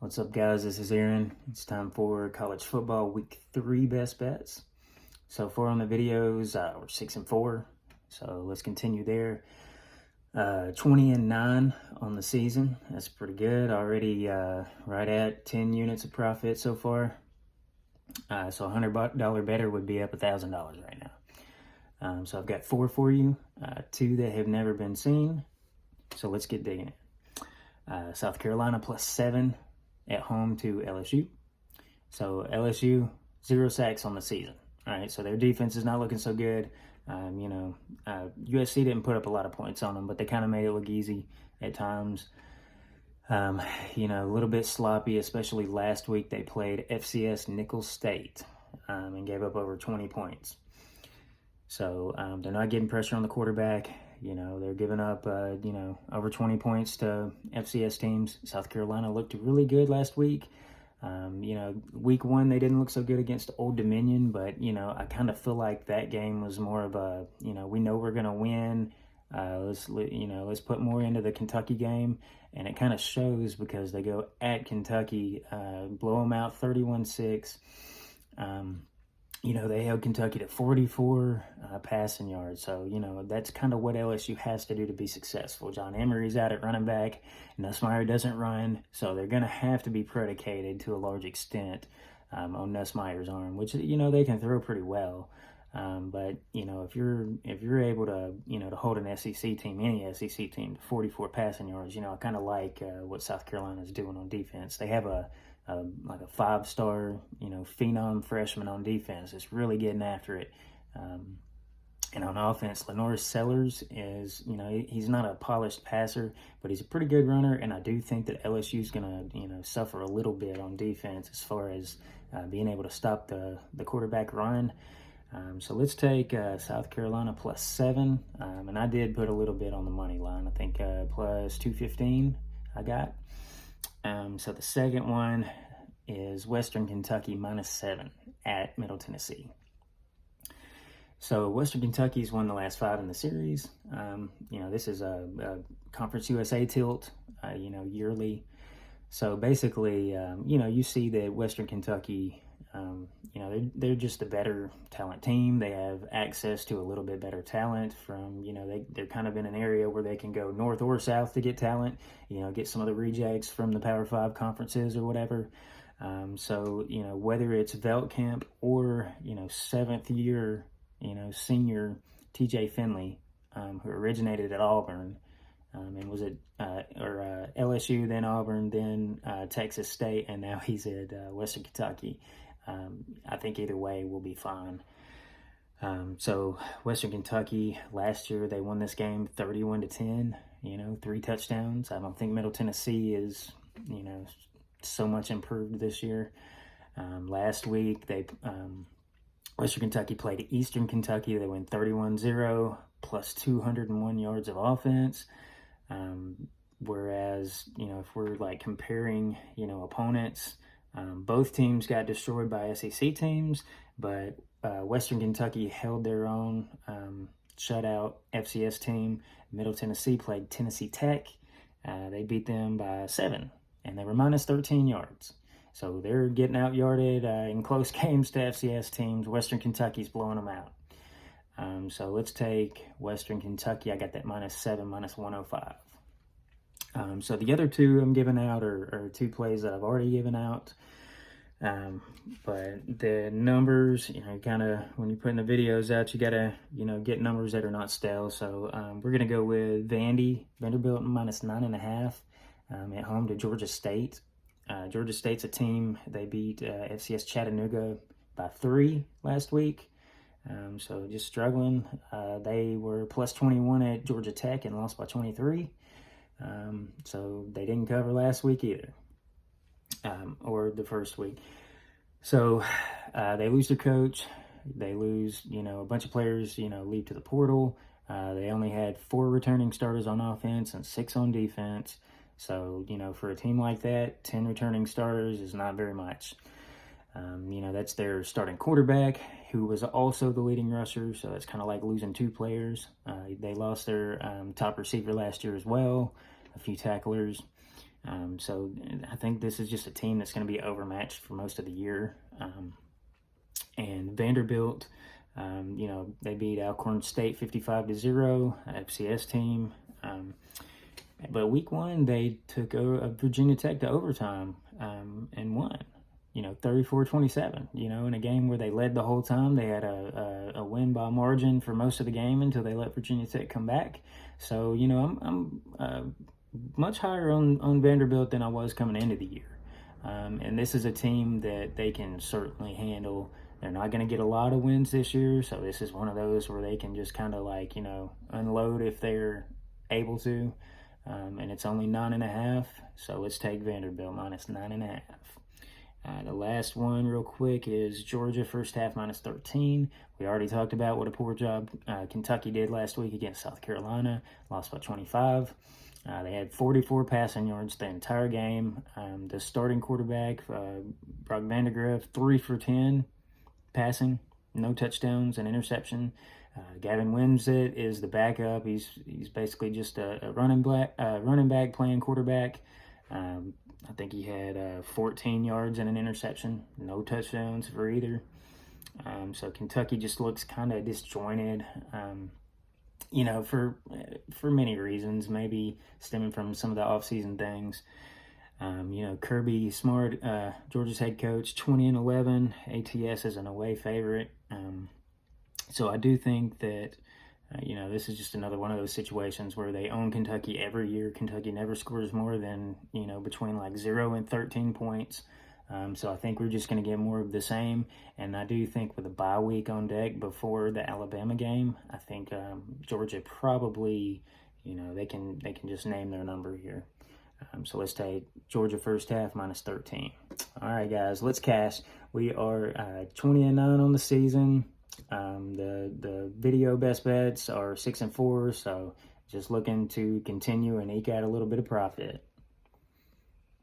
What's up, guys? This is Aaron. It's time for college football week 3 best bets. So far on the videos, we're 6-4. So let's continue there. 20-9 on the season. That's pretty good. Already right at 10 units of profit so far. So $100 better would be up $1,000 right now. So I've got 4 for you, 2 that have never been seen. So let's get digging it. South Carolina +7 at home to LSU. So LSU, 0 sacks on the season. All right, so their defense is not looking so good. USC didn't put up a lot of points on them, but they kind of made it look easy at times. A little bit sloppy, especially last week. They played FCS Nicholls State and gave up over 20 points. So they're not getting pressure on the quarterback. They're giving up, over 20 points to FCS teams. South Carolina looked really good last week. Week 1, they didn't look so good against Old Dominion, but, I kind of feel like that game was more of a, we know we're going to win. Let's put more into the Kentucky game. And it kind of shows because they go at Kentucky, blow them out 31-6. They held Kentucky to 44 passing yards. So, that's kind of what LSU has to do to be successful. John Emery's out at running back. Nussmeier doesn't run. So they're going to have to be predicated to a large extent on Nussmeier's arm, which, they can throw pretty well. But if you're able to, to hold an SEC team, any SEC team, to 44 passing yards, I kind of like what South Carolina is doing on defense. They have a 5-star, phenom freshman on defense. It's really getting after it. And on offense, Lenore Sellers is, he's not a polished passer, but he's a pretty good runner. And I do think that LSU is going to, suffer a little bit on defense as far as being able to stop the quarterback run. So let's take South Carolina +7. And I did put a little bit on the money line. I think plus 215 I got. So the second one is Western Kentucky -7 at Middle Tennessee. So Western Kentucky's won the last 5 in the series. This is a Conference USA tilt, yearly. So basically, you see that Western Kentucky, they're just a better talent team. They have access to a little bit better talent from, they're kind of in an area where they can go north or south to get talent, get some of the rejects from the Power 5 conferences or whatever. Whether it's Veltkamp or, 7th year, senior TJ Finley, who originated at Auburn, and was at LSU, then Auburn, then Texas State, and now he's at Western Kentucky. I think either way will be fine. So Western Kentucky, last year they won this game 31-10, 3 touchdowns. I don't think Middle Tennessee is, so much improved this year. Last week, Western Kentucky played Eastern Kentucky. They went 31-0 plus 201 yards of offense. Whereas, if we're like comparing, opponents, both teams got destroyed by SEC teams, but Western Kentucky held their own, shutout FCS team. Middle Tennessee played Tennessee Tech. They beat them by 7, and they were minus 13 yards. So they're getting out-yarded in close games to FCS teams. Western Kentucky's blowing them out. So let's take Western Kentucky. I got that -7, -105. So the other 2 I'm giving out are 2 plays that I've already given out. But the numbers, kind of, when you're putting the videos out, you got to, get numbers that are not stale. So we're going to go with Vanderbilt -9.5 at home to Georgia State. Georgia State's a team, they beat FCS Chattanooga by 3 last week. So just struggling. They were +21 at Georgia Tech and lost by 23. So they didn't cover last week either, or the first week. So they lose their coach. They lose, a bunch of players, leave to the portal. They only had 4 returning starters on offense and 6 on defense. So, for a team like that, 10 returning starters is not very much. That's their starting quarterback, who was also the leading rusher. So it's kind of like losing 2 players. They lost their top receiver last year as well, a few tacklers. So I think this is just a team that's going to be overmatched for most of the year. And Vanderbilt, they beat Alcorn State 55-0, FCS team. But week one, they took a Virginia Tech to overtime and won, 34-27, in a game where they led the whole time. They had a win by margin for most of the game until they let Virginia Tech come back. So, I'm much higher on Vanderbilt than I was coming into the year. And this is a team that they can certainly handle. They're not going to get a lot of wins this year, so this is one of those where they can just kind of unload if they're able to. And it's only 9.5, so let's take Vanderbilt minus 9.5. The last one, real quick, is Georgia first half minus 13. We already talked about what a poor job Kentucky did last week against South Carolina, lost by 25. They had 44 passing yards the entire game. The starting quarterback, Brock Vandagriff, 3 for 10 passing, no touchdowns, an interception. Gavin Wimsatt is the backup. He's basically just a running back playing quarterback. I think he had 14 yards and an interception, no touchdowns for either. So Kentucky just looks kind of disjointed. For many reasons, maybe stemming from some of the offseason things. Kirby Smart, Georgia's head coach, 20-11. ATS is an away favorite. So I do think that, this is just another one of those situations where they own Kentucky every year. Kentucky never scores more than, between 0 and 13 points. So I think we're just going to get more of the same. And I do think with a bye week on deck before the Alabama game, I think Georgia probably, they can just name their number here. So let's take Georgia first half minus 13. All right, guys, let's cash. We are 20-9 on the season. The video best bets are 6-4. So just looking to continue and eke out a little bit of profit.